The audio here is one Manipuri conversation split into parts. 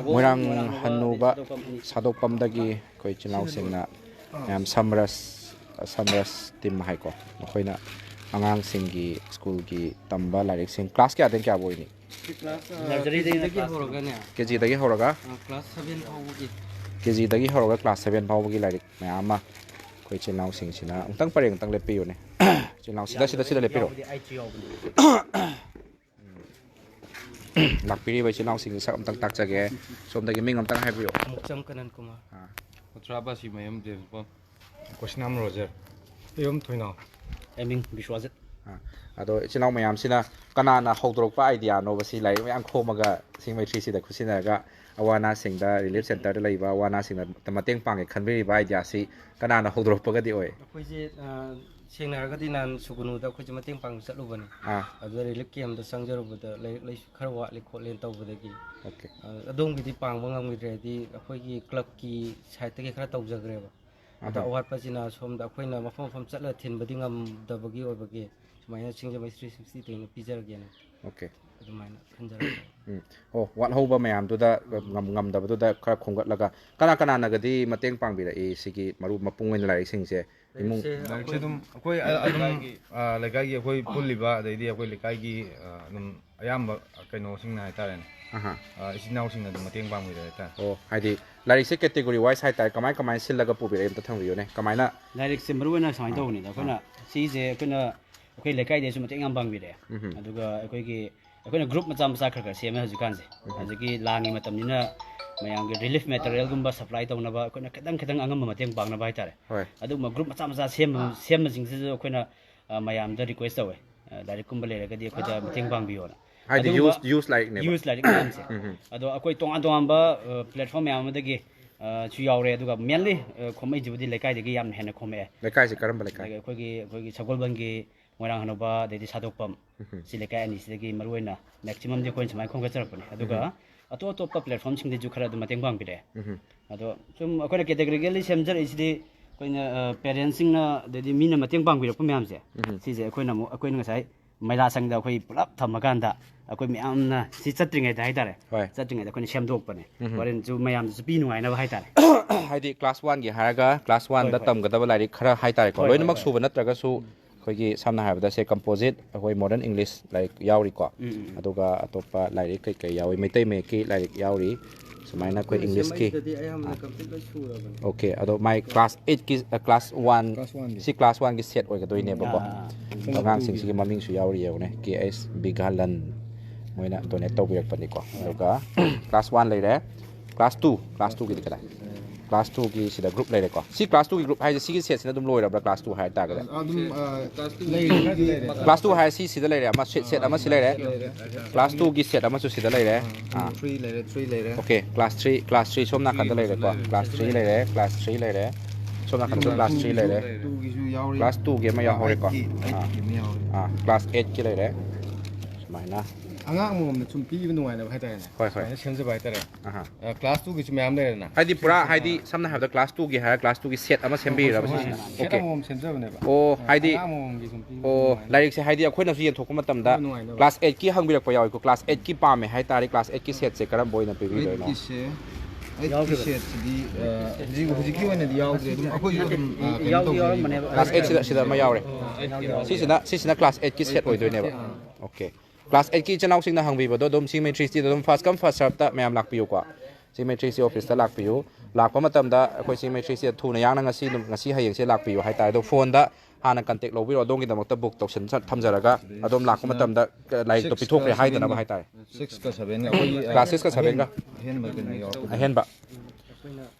Moirang Hanuba Sadopamdagi Koi Chinau Singna Samras Tim Haiko Mokoina Angang Singi School Gi Tamba Larik Sing Class Kya Den Kya Boy ni KG Dagi Horoga Class 7 Paugi KG Dagi Horoga Class 7 Paugi Larik Mayama Koi Chinau Sing Sina Untang Pareng Tang Lepiyo ne Chinau Sida Lepiro Lakpiri by Chinau Sing Sak Tang Takjage so the gaming on Tang Habio Mukcham Kanan Kumar Traba si Mayam James Bond Kosnam Roger Yum Twino Eming Bishwazit Ado Chinau Mayam Sina Kanana Hodrok idea no was like Ankomaga Singmetri the Kusinaga Awana Sing the Relief Center Lava Wana Sing the Mateng Pang can be by Jasi Kanana Hodrok Pagadi way. Singaragadin Sugunu, the Kujimating Pang Salubani. A very likim the Sanger with the Lake Karwa, Likolent over the key. Okay. A dong with the Pang Wang with ready, a quickie clucky, Saitaki Krat of Zagreba. What Paginas from the Queen of from Salatin, but the Bagi or Bagi. My singer by 360 in a pizza again. Okay. Oh, what hoba mayam to the Gam to the Krakonga Laga Kanakana Nagadi, Mateng Pangbi, a Siki, Maru Mapung and Larry Sings. Lagagi, Puliba, the idea of Ligagi, Ayamba, Kano Sing Nataran. It's now sing at the Mateng Bang with it. Oh, I did. Larry category wise, I Kamai Kamai Silaga Pubi in the Tangione, Kamina. Like Simruana Saintoni, the Kuna sees a Kuna, okay, like I did some Mateng Bang with there. Aduga, a quickie. A group Matam Sacra, same as you can say. As a key Langi Matamina, my young relief material Gumba supply to Nava, Kadang Mateng Bang Navita. I do my group Matam same as in Kuna, my am the request away. That it Kumbale, Mateng Bang Biona. I use like Ado a quite Tonga platform Yamadagi. To your red, mainly comedy with the Lekai Gam Hena Come. The Kaisi Karamba like Sagobangi. Wanganova, the Sadopum, Silica and Isigi Maruena, maximum the coins my congressor. Aduga, a total platforms in the Jukara de Mateng there. Some aquatic category center is the parenting the Mina Mateng Bang with Pumamse. Sees a queen acquaintance. My last sang the way pull up Tamaganda, a queen am sitting at the Hitare, setting at the Conisham open, but into Mayam's Pino, I never Hitare. I did class 1 Haraga, class 1 the Tam Gadaba Kara Hitare, when Max Suvanatasu. Kogi samna have the composite a modern English like Yauriko Adoga Atopa like Yawi Mete Meki like Yauri so my English key. Okay, although my class 8 is a class 1 see class 1 is set or doing neighbor. Sing Maming Yauri KS Big Halan Moina donate to work Panico. Class 1 later, class 2 get Class 2 ki sida group lai ko si class 2 ki group hai si set sina dum loi ra class 2 hai ta ga class 2 hai si sida lai ra ma set ama si lai ra class 2 ki set ama su sida lai ra 3 lai ra okay class 3 som na kan da lai ra ko class 3 lai ra class 3 lai ra som na kan da class 3 lai ra class 2 ki ma ya hore ko class 8 ki lai ra mai na Angang some people I class 2 is Mam there. Heidi Pura, Heidi, some have the class 2 higher class 2 set a assembly. Okay. Oh, Heidi. Oh, like Heidi, a queen of the Tokumatam, class 8 key hungry for your class 8 key palm, Haitari class 8 key set, second boy in a period. Class 8 is a Mayari. She's in a class 8 key set or never. Okay. Class 8 ki channel sing na hangbi ba dom symmetry ti dom first come first serve ta mayam lak piu kwa symmetry si office ta lak piu lak pa matam da akoi symmetry si thu na yang na ngasi hayeng se lak piu hai ta do phone da hana contact lo bi ro dong ki damak ta book token thamjaraga adom lak pa matam da like to pithok re hai da na ba hai ta 6 ka 7 akoi class 6 ka 7 ka hen ba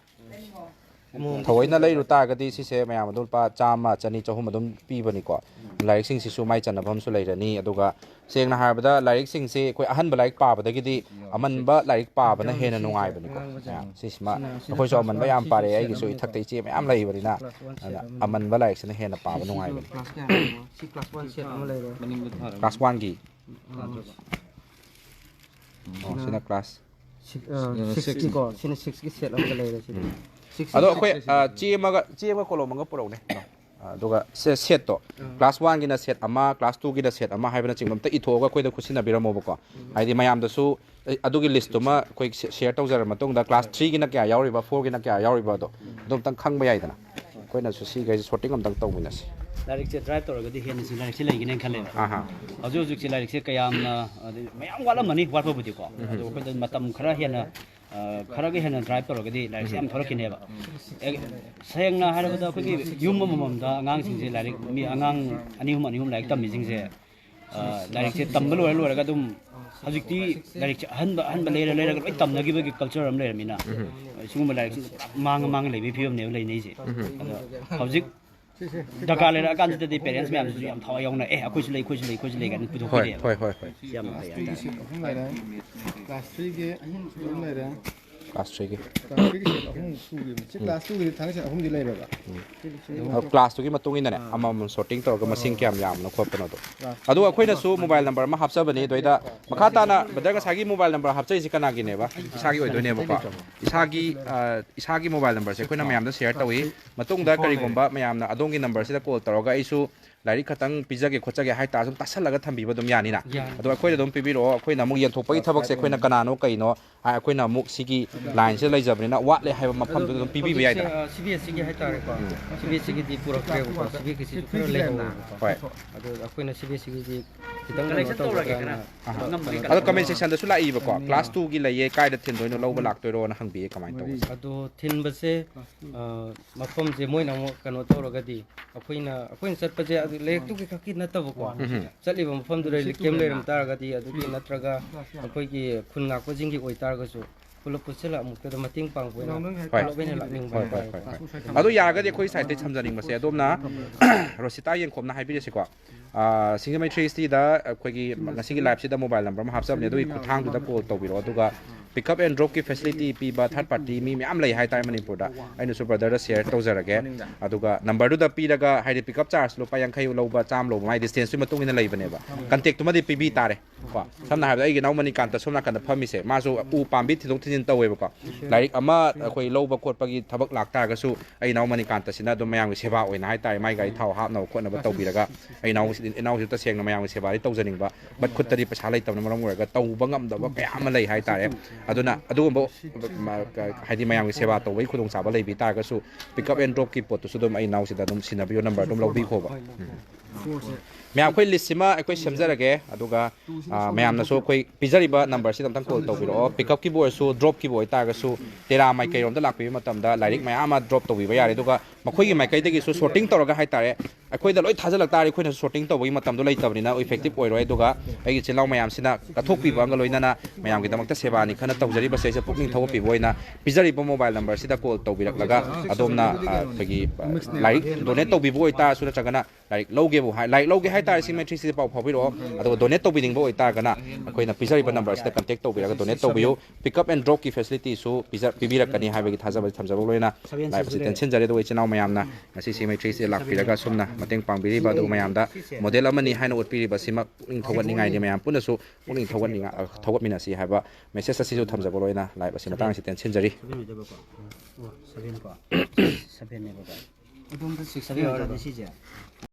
Thoina lay ruta gadi si se mayam adul pa chama chani chahum adum pi bani ko like sing si su mai chan bham su lai rani aduga seng na habada like sing se koi ahan ba like pa ba dagidi aman ba like pa ba na hena nungai bani ko si sma koi so aman ba yam pare ai gi so ithak tai che mayam lai bari na aman ba like se na hena pa ba nungai bani class 1 gi sina class 6 ko sina 6 ki set am lai ra Ado koi chima kolom nga puro ne ꯑꯗꯨꯒ ꯁꯦꯠꯇꯣ ꯀ꯭ꯂꯥꯁ 1ꯒꯤꯅ ꯁꯦꯠ ꯑꯃ ꯀ꯭ꯂꯥꯁ 2ꯒꯤꯅ ꯁꯦꯠ ꯑꯃ ꯍꯥꯏꯕꯅꯆꯤꯡꯕ ꯑꯝꯇ ꯏꯊꯣꯛꯑꯒ ꯑꯩꯈꯣꯏꯗ ꯈꯨꯠꯁꯤꯟꯅꯕꯤꯔꯝꯃꯣꯕꯀꯣ ꯍꯥꯏꯗꯤ ꯃꯌꯥꯝꯗꯁꯨ ꯑꯗꯨꯒꯤ ꯂꯤꯁꯇꯨꯃ ꯑꯩꯈꯣꯏ ꯁꯤꯌꯔ ꯇꯧꯖꯔ ꯃꯇꯨꯡꯗ ꯀ꯭ꯂꯥꯁ 3ꯒꯤꯅ ꯀꯌꯥ ꯌꯥꯎꯔꯤꯕ 4ꯒꯤꯅ ꯀꯌꯥ ꯌꯥꯎꯔꯤꯕꯗꯣ ꯑꯗꯨ ꯑꯝꯇꯪ ꯈꯪꯕ ꯌꯥꯏꯗꯅ ꯑꯩꯈꯣꯏꯅꯁꯨ ꯁꯤꯈꯩꯁꯦ ꯁꯣꯔꯇꯤꯡ ꯑꯝꯇꯪ ꯇꯧꯃꯤꯟꯅꯁꯤ ꯂꯥꯏꯔꯤꯛꯁꯦ ꯗ꯭ꯔꯥꯏꯕ ꯇꯧꯔꯒꯗꯤ ꯍꯦꯟꯅꯁꯨ ꯂꯥꯏꯔꯤꯛꯁꯦ ꯂꯩꯒꯅꯦꯅ ꯈꯜꯂꯦꯕ ꯍꯧꯖꯤꯛ ꯍꯧꯖꯤꯛꯁꯦ ꯂꯥꯏꯔꯤꯛꯁꯦ ꯀꯌꯥꯝꯅ ꯃꯌꯥꯝ ꯋꯥꯠꯂꯝꯃꯅꯤ ꯋꯥꯠꯄꯕꯨꯗꯤꯀꯣ ꯑꯗꯣ ꯑꯩꯈꯣꯏꯗ ꯃꯇꯝ ꯈꯔ ꯍꯦꯟꯅ ꯈꯔꯒ ꯍꯦꯟꯅ ꯗ꯭ꯔꯥꯏꯕ ꯇꯧꯔꯒꯗꯤ ꯂꯥꯏꯔꯤꯛꯁꯦ ꯌꯥꯝ ꯊꯣꯔꯛꯈꯤꯅꯦꯕ ꯁꯦꯡꯅ ꯍꯥꯏꯔꯕꯗ ꯑꯩꯈꯣꯏꯒꯤ ꯌꯨꯝ ꯑꯃꯃꯝꯗ ꯑꯉꯥꯡꯁꯤꯡꯁꯦ ꯂꯥꯏꯔꯤꯛ ꯑꯉꯥꯡ ꯑꯅꯤ ꯑꯍꯨꯝ ꯂꯥꯏꯔꯤꯛ ꯇꯝꯃꯤꯁꯤꯡꯁꯦ ꯂꯥꯏꯔꯤꯛꯁꯦ ꯇꯝꯕ ꯂꯣꯏꯔꯒ ꯑꯗꯨꯝ ꯍꯧꯖꯤꯛꯇꯤ ꯂꯥꯏꯔꯤꯛꯁꯦ ꯑꯍꯟꯕ ꯂꯩꯔꯒ ꯂꯣꯏ ꯇꯝꯅꯈꯤꯕꯒꯤ ꯀꯜꯆꯔ ꯑꯃ ꯂꯩꯔꯝꯃꯤꯅ ꯁꯤꯒꯨꯝꯕ ꯂꯥꯏꯔꯤꯛꯁꯦ ꯃꯥꯡꯉ ꯂꯩꯕꯒꯤ ꯐꯤꯕꯝꯅꯦꯕ ꯂꯩꯅꯩꯁꯦ ꯑꯗꯣ ꯍꯧꯖꯤꯛ ꯗꯔꯀꯥꯔ ꯂꯩꯔꯛꯑꯀꯥꯟꯁꯤꯗꯗꯤ ꯄꯦꯔꯦꯟꯁ ꯃꯌꯥꯝꯁꯤꯁꯨ ꯌꯥꯝ ꯊꯋꯥꯏ ꯌꯥꯎꯅ ꯑꯩꯈꯣꯏꯁꯨ ꯂꯩ ꯀꯥꯏꯅ ꯄꯨꯊꯣꯛꯄꯤꯔꯦꯕ ꯁꯤ ꯌꯥꯝ ꯐꯩ ꯍꯥꯏꯇꯥꯔꯦ Class 3 ꯑꯍꯨꯝ ꯂꯩꯔꯦ ꯀ꯭ꯂꯥꯁ 3ꯒꯤ ꯑꯍꯨꯝ ꯁꯨꯈꯤꯕꯅꯤ ꯁꯤ ꯀ꯭ꯂꯥꯁ 2ꯒꯤꯗꯤ ꯊꯥꯡꯒꯩꯁꯦꯡ ꯑꯍꯨꯝꯗꯤ ꯂꯩꯔꯦꯕ ꯀ꯭ꯂꯥꯁꯇꯨꯒꯤ ꯃꯇꯨꯡ ꯏꯟꯅꯅꯦ ꯑꯃꯃꯝ ꯁꯣꯔꯇꯤꯡ ꯇꯧꯔꯒ ꯃꯁꯤꯡ ꯀꯌꯥꯝ ꯌꯥꯝꯕꯅꯣ ꯈꯣꯠꯄꯅꯣꯗꯣ ꯑꯗꯨꯒ ꯑꯩꯈꯣꯏꯅꯁꯨ ꯃꯣꯕꯥꯏꯜ ꯅꯝꯕꯔ ꯑꯃ ꯍꯥꯞꯆꯕꯅꯤ ꯑꯗꯨꯏꯗ ꯃꯈꯥ ꯇꯥꯅ ꯕ꯭ꯔꯗꯔ ꯉꯁꯥꯏꯒꯤ ꯃꯣꯕꯥꯏꯜ ꯅꯝꯕꯔ ꯍꯥꯞꯆꯔꯤꯁꯤ ꯀꯅꯥꯒꯤꯅꯦꯕ ꯏꯁꯥꯒꯤ ꯑꯣꯏꯗꯣꯏꯅꯦꯕꯀꯣ ꯏꯁꯥꯒꯤ ꯃꯣꯕꯥꯏꯜ ꯅꯝꯕꯔꯁꯦ ꯑꯩꯈꯣꯏꯅ ꯃꯌꯥꯝꯗ ꯁꯤꯌꯔ ꯇꯧꯏ ꯃꯇꯨꯡꯗ ꯀꯔꯤꯒꯨꯝꯕ ꯃꯌꯥꯝꯅ ꯑꯗꯣꯝꯒꯤ ꯅꯝꯕꯔꯁꯤꯗ ꯀꯣꯜ ꯇꯧꯔꯒ ꯑꯩꯁꯨ ꯂꯥꯏꯔꯤꯛ ꯈꯛꯇꯪ ꯄꯤꯖꯒꯦ ꯈꯣꯠꯆꯒꯦ ꯍꯥꯏꯇꯥꯔꯁꯨ ꯑꯗꯨꯝ ꯇꯥꯁꯜꯂꯒ ꯊꯝꯕꯤꯕ ꯑꯗꯨꯝ ꯌꯥꯅꯤꯅ ꯑꯗꯣ ꯑꯩꯈꯣꯏꯗ ꯑꯗꯨꯝ ꯄꯤꯕꯤꯔꯛꯑꯣ ꯑꯩꯈꯣꯏꯅ ꯑꯃꯨꯛ ꯌꯦꯟꯊꯣꯛꯄꯒꯤ ꯊꯕꯛꯁꯦ ꯑꯩꯈꯣꯏꯅ ꯀꯅꯥꯅꯣ ꯀꯩꯅꯣ ꯑꯩꯈꯣꯏꯅ ꯑꯃꯨꯛ ꯁꯤꯒꯤ ꯂꯥꯏꯟꯁꯤꯗ ꯂꯩꯖꯕꯅꯤ나 ꯋꯥꯠꯂꯦ ꯍꯥꯏꯕ ꯃꯐꯝꯗꯨꯗ ꯑꯗꯨꯝ ꯄꯤꯕꯤꯕ ꯌꯥꯏꯗꯅ CBSEꯒꯤ ꯍꯥꯏꯇꯥꯔꯦꯀꯣ CBSEꯒꯤꯗꯤ ꯄꯨꯔꯛꯇ꯭ꯔꯦꯕꯀꯣ CBSEꯒꯤꯁꯨ ꯈꯔ ꯂꯩꯍꯧꯋꯦꯕꯀꯣ ꯍꯣꯏ ꯑꯗꯣ ꯑꯩꯈꯣꯏꯅ CBSEꯒꯤꯗꯤ ꯈꯤꯇꯪ ꯀꯂꯦꯛꯁꯟ ꯇꯧꯔꯒꯦ ꯈꯔ ꯑꯗꯣ ꯀꯃꯦꯟ ꯁꯦꯛꯁꯟꯗꯁꯨ ꯂꯥꯛꯏꯕꯀꯣ ꯀ꯭ꯂꯥꯁ 2ꯒꯤ ꯂꯩꯌꯦ ꯀꯥꯏꯗ ꯊꯤꯟꯗꯣꯏꯅꯣ ꯂꯧꯕ ꯂꯥꯛꯇꯣꯏꯔꯣꯅ ꯍꯪꯕꯤꯌꯦ ꯀꯃꯥꯏꯅ ꯇꯧꯕ ꯑꯗꯣ ꯊꯤꯟꯕꯁꯦ ꯃꯐꯝꯁꯦ ꯃꯣꯏꯅ ꯑꯃꯨꯛ ꯀꯩꯅꯣ ꯇꯧꯔꯒꯗꯤ ꯑꯩꯈꯣꯏꯅ ꯆꯠꯄꯁꯦ ꯑꯗꯨ ꯂꯥꯏꯔꯤꯛꯇꯨꯒꯤ ꯈꯛꯀꯤ ꯅꯠꯇꯕꯀꯣ ꯆꯠꯂꯤꯕ ꯃꯐꯝꯗꯨꯗ ꯀꯦꯝ ꯂꯩꯔꯝ ꯇꯥꯔꯒꯗꯤ ꯑꯗꯨꯒꯤ ꯅꯠꯇ꯭ꯔꯒ ꯑꯩꯈꯣꯏꯒꯤ ꯈꯨꯟ ꯉꯥꯛꯄꯁꯤꯡꯒꯤ ꯑꯣꯏꯇꯥꯔꯒꯁꯨ ꯄꯨꯂꯞ ꯄꯨꯟꯁꯤꯜꯂ ꯑꯃꯨꯛꯇꯗ ꯃꯇꯦꯡ ꯄꯥꯡꯕ ꯑꯣꯏꯅ ꯄꯨꯂꯞ ꯑꯣꯏꯅ ꯂꯥꯛꯅꯤꯡꯕ ꯍꯥꯏꯇꯥꯔꯦ ꯑꯗꯣ ꯌꯥꯔꯒꯗꯤ ꯑꯩꯈꯣꯏ ꯁꯥꯏꯠꯇꯩ ꯊꯝꯖꯅꯤꯡꯕꯁꯦ ꯑꯗꯣꯝꯅ ꯔꯣꯁꯤꯇꯥ ꯌꯦꯡꯈꯣꯝꯅ ꯍꯥꯏꯕꯤꯔꯤꯁꯤꯀꯣ ꯁꯤꯡꯖꯃꯩ 3STꯗ ꯑꯩꯈꯣꯏꯒꯤ ꯉꯁꯤꯒꯤ ꯂꯥꯏꯞꯁꯤꯗ ꯃꯣꯕꯥꯏꯜ ꯅꯝꯕꯔ ꯑꯃ ꯍꯥꯞꯆꯕꯅꯦ ꯑꯗꯨꯒꯤ ꯈꯨꯠꯊꯥꯡꯗꯨꯗ ꯀꯣꯜ ꯇꯧꯕꯤꯔꯛꯑꯣ ꯑꯗꯨꯒ ꯄꯤꯛꯑꯞ ꯑꯦꯟ ꯗ꯭ꯔꯣꯞꯀꯤ ꯐꯦꯁꯤꯂꯤꯇꯤ ꯄꯤꯕ ꯊꯥꯔꯠ ꯄꯥꯔꯇꯤ ꯃꯤ ꯃꯌꯥꯝ ꯂꯩ ꯍꯥꯏꯇꯥꯔꯦ ꯃꯅꯤꯄꯨꯔꯗ ꯑꯩꯅꯁꯨ ꯕ꯭ꯔꯗꯔꯗ ꯁꯤꯌꯔ ꯇꯧꯖꯔꯒꯦ ꯑꯗꯨꯒ ꯅꯝꯕꯔꯗꯨꯗ ꯄꯤꯔꯒ ꯍꯥꯏꯗꯤ ꯄꯤꯛꯑꯞ ꯆꯥꯔꯖ ꯂꯨꯄꯥ 50 ꯂꯧꯕ 100 ꯂꯧꯕ ꯃꯥꯏ ꯗꯤꯁꯇꯦꯟꯁꯇꯨꯒꯤ ꯃꯇꯨꯡ ꯏꯟꯅ ꯂꯩꯕꯅꯦꯕ ꯀꯟꯇꯦꯛꯇꯨꯃꯗꯤ ꯄꯤꯕꯤ ꯇꯥꯔꯦ ꯀꯣ ꯁꯝꯅ ꯍꯥꯏꯔꯕꯗ ꯑꯩꯒꯤ ꯏꯅꯥꯎ ꯃꯅꯤꯀꯥꯟꯇ ꯁꯣꯝ ꯅꯥꯀꯟꯗ ꯐꯝꯃꯤꯁꯦ ꯃꯥꯁꯨ ꯎ ꯄꯥꯝꯕꯤ ꯊꯤꯗꯣꯛ ꯊꯤꯖꯤꯟ ꯇꯧꯋꯦꯕꯀꯣ ꯂꯥꯏꯔꯤꯛ ꯑꯃ ꯑꯩꯈꯣꯏ ꯂꯧꯕ ꯈꯣꯠꯄꯒꯤ ꯊꯕꯛ ꯂꯥꯛꯇꯥꯔꯒꯁꯨ ꯑꯩ ꯏꯅꯥꯎ ꯃꯅꯤꯀꯥꯟꯇꯁꯤꯅ ꯑꯗꯨꯝ ꯃꯌꯥꯝꯒꯤ ꯁꯦꯕꯥ ꯑꯣꯏꯅ ꯍꯥꯏꯇꯥꯔꯦ ꯃꯥꯏ ꯒꯥꯔꯤ ꯊꯥꯎ ꯍꯥꯞꯅꯕ ꯈꯣꯠꯅꯕ ꯇꯧꯕꯤꯔꯒ ꯑꯩ ꯏꯅꯥꯎꯁꯤ ꯇꯁꯦꯡꯅ ꯃꯌꯥꯝꯒꯤ ꯁꯦꯕꯥꯗꯤ ꯇꯧꯖꯅꯤꯡꯕ ꯕꯠ ꯈꯨꯠꯇꯗꯤ ꯄꯩꯁꯥ ꯂꯩꯇꯕꯅ ꯃꯔꯝ ꯑꯣꯏꯔꯒ ꯇꯧꯕ ꯉꯝꯗꯕ ꯀꯌా ꯑꯃ ꯂꯩ ꯍꯥꯏꯇꯥꯔꯦ ꯑꯗꯨꯅ ꯑꯗꯨꯒꯨꯝꯕ ꯍꯥꯏꯗꯤ ꯃꯌꯥꯝꯒꯤ ꯁꯦꯕꯥ ꯇꯧꯕꯒꯤ ꯈꯨꯗꯣꯡꯆꯥꯕ ꯂꯩꯕꯤ ꯇꯥꯔꯒꯁꯨ ꯄꯤꯛꯑꯞ ꯑꯦꯟ ꯗ꯭ꯔꯣꯞꯀꯤ ꯄꯣꯠꯇꯨꯁꯨ ꯑꯗꯨꯝ ꯑꯩ ꯏꯅꯥꯎꯁꯤꯗ ꯑꯗꯨꯝ ꯁꯤꯟꯅꯕꯤꯌꯣ ꯅꯝꯕꯔ ꯑꯗꯨꯝ ꯂꯧꯕꯤꯈꯣꯕ ꯃꯌꯥꯝ ꯑꯩꯈꯣꯏ ꯂꯤꯁꯁꯤꯃ ꯑꯩꯈꯣꯏ ꯁꯦꯝꯖꯔꯒꯦ ꯑꯗꯨꯒ ꯃꯌꯥꯝꯅꯁꯨ ꯑꯩꯈꯣꯏ ꯄꯤꯖꯔꯤꯕ ꯅꯝꯕꯔꯁꯤꯗ ꯑꯝꯇꯪ ꯀꯣꯜ ꯇꯧꯕꯤꯔꯛꯑꯣ ꯄꯤꯛꯑꯞꯀꯤꯕꯨ ꯑꯣꯏꯔꯁꯨ ꯗ꯭ꯔꯣꯞꯀꯤꯕꯨ ꯑꯣꯏꯇꯥꯔꯒꯁꯨ ꯇꯦꯔꯥ ꯃꯥꯏꯀꯩꯔꯣꯝꯗ ꯂꯥꯛꯄꯤꯕ ꯃꯇꯝꯗ ꯂꯥꯏꯔꯤꯛ ꯃꯌꯥꯝ ꯑꯃ ꯗ꯭ꯔꯣꯞ ꯇꯧꯕꯤꯕ ꯌꯥꯔꯦ ꯑꯗꯨꯒ ꯃꯈꯣꯏꯒꯤ ꯃꯥꯏꯀꯩꯗꯒꯤꯁꯨ ꯁꯣꯔꯇꯤꯡ ꯇꯧꯔꯒ ꯍꯥꯏꯇꯥꯔꯦ ꯑꯩꯈꯣꯏꯗ ꯂꯣꯏ ꯊꯥꯖꯤꯜꯂꯛ ꯇꯥꯔꯦ ꯑꯩꯈꯣꯏꯅꯁꯨ ꯁꯣꯔꯇꯤꯡ ꯇꯧꯕꯒꯤ ꯃꯇꯝꯗꯣ ꯂꯩꯇꯕꯅꯤꯅ ꯏꯐꯦꯛꯇꯤꯞ ꯑꯣꯏꯔꯣꯏ ꯑꯗꯨꯒ ꯑꯩꯒꯤ ꯏꯆꯤꯜ ꯏꯅꯥꯎ ꯃꯌꯥꯝꯁꯤꯅ ꯀꯠꯊꯣꯛꯄꯤꯕ ꯑꯃꯒ ꯂꯣꯏꯅꯅ ꯃꯌꯥꯝꯒꯤꯗꯃꯛꯇ ꯁꯦꯕꯥꯅꯤ ꯈꯟꯅ ꯇꯧꯖꯔꯤꯕꯁꯦ ꯑꯩꯁꯦ ꯄꯨꯛꯅꯤꯡ ꯊꯧꯒꯠꯄꯤꯕ ꯑꯣꯏꯅ ꯄꯤꯖꯔꯤꯕ ꯃꯣꯕꯥꯏꯜ ꯅꯝꯕꯔꯁꯤꯗ ꯀꯣꯜ ꯇꯧꯕꯤꯔꯛꯂꯒ ꯑꯗꯣꯝꯅ ꯑꯩꯈꯣꯏꯒꯤ ꯂꯥꯏꯔꯤꯛ ꯗꯣꯅꯦꯠ ꯇꯧꯕꯤꯕ ꯑꯣꯏꯇꯥꯔꯁꯨ ꯅꯠꯇ꯭ꯔꯒꯅ ꯂꯥꯏꯔꯤꯛ ꯂꯧꯒꯦ ꯍꯥꯏꯇꯥꯔꯦ ꯁꯤꯡꯖꯃꯩ ꯄꯥꯎ ꯐꯥꯎꯕꯤꯔꯛꯑꯣ ꯑꯗꯨꯒ ꯗꯣꯅꯦꯠ ꯇꯧꯕꯤꯅꯤꯡꯕ ꯑꯣꯏꯇꯥꯔꯒꯅ ꯑꯩꯈꯣꯏꯅ ꯄꯤꯖꯔꯤꯕ ꯅꯝꯕꯔꯁꯤꯗ ꯀꯟꯇꯦꯛ ꯇꯧꯕꯤꯔꯒ ꯗꯣꯅꯦꯠ ꯇꯧꯕꯤꯌꯨ ꯄꯤꯛꯑꯞ ꯑꯦꯟ ꯗ꯭ꯔꯣꯞꯀꯤ ꯐꯦꯁꯤꯂꯤꯇꯤꯁꯨ ꯄꯤꯕꯤꯔꯛꯀꯅꯤ ꯍꯥꯏꯕꯒꯤ ꯊꯥꯖꯕꯁꯤ ꯊꯝꯖꯕ ꯂꯣꯏꯅ ꯂꯥꯏꯞ ꯑꯁꯤ ꯇꯦꯟꯁꯤꯟꯖꯔꯦ ꯑꯗꯨꯒ ꯏꯆꯤꯜ ꯏꯅꯥꯎ ꯃꯌꯥꯝꯅ ꯉꯁꯤ ꯁꯤꯡꯖꯃꯩ 3ST ꯂꯥꯛꯄꯤꯔꯒ ꯁꯨꯝꯅ ꯃꯇꯦꯡ ꯄꯥꯡꯕꯤꯔꯤꯕ ꯑꯗꯨꯒ ꯃꯌꯥꯝꯗ ꯃꯣꯗꯦꯜ ꯑꯃꯅꯤ ꯍꯥꯏꯅ ꯎꯠꯄꯤꯔꯤꯕꯁꯤꯃꯛ ꯄꯨꯛꯅꯤꯡ ꯊꯧꯒꯠꯅꯤꯡꯉꯥꯏꯅꯤ ꯃꯌꯥꯝ ꯄꯨꯟꯅꯁꯨ ꯄꯨꯛꯅꯤꯡ ꯊꯧꯒꯠꯃꯤꯟꯅꯁꯤ ꯍꯥꯏꯕ ꯃꯦꯁꯦꯖ ꯑꯁꯤꯁꯨ ꯊꯝꯖꯕ ꯂꯣꯏꯅ ꯂꯥꯏꯞ ꯑꯁꯤ ꯃꯇꯥꯡ ꯑꯁꯤ ꯇꯦꯟꯁꯤꯟꯖꯔꯤ 7 ꯀꯣ 7 ꯅꯦꯕꯀꯣ ꯑꯗꯣꯝꯗ 6 ꯁꯤꯁꯦ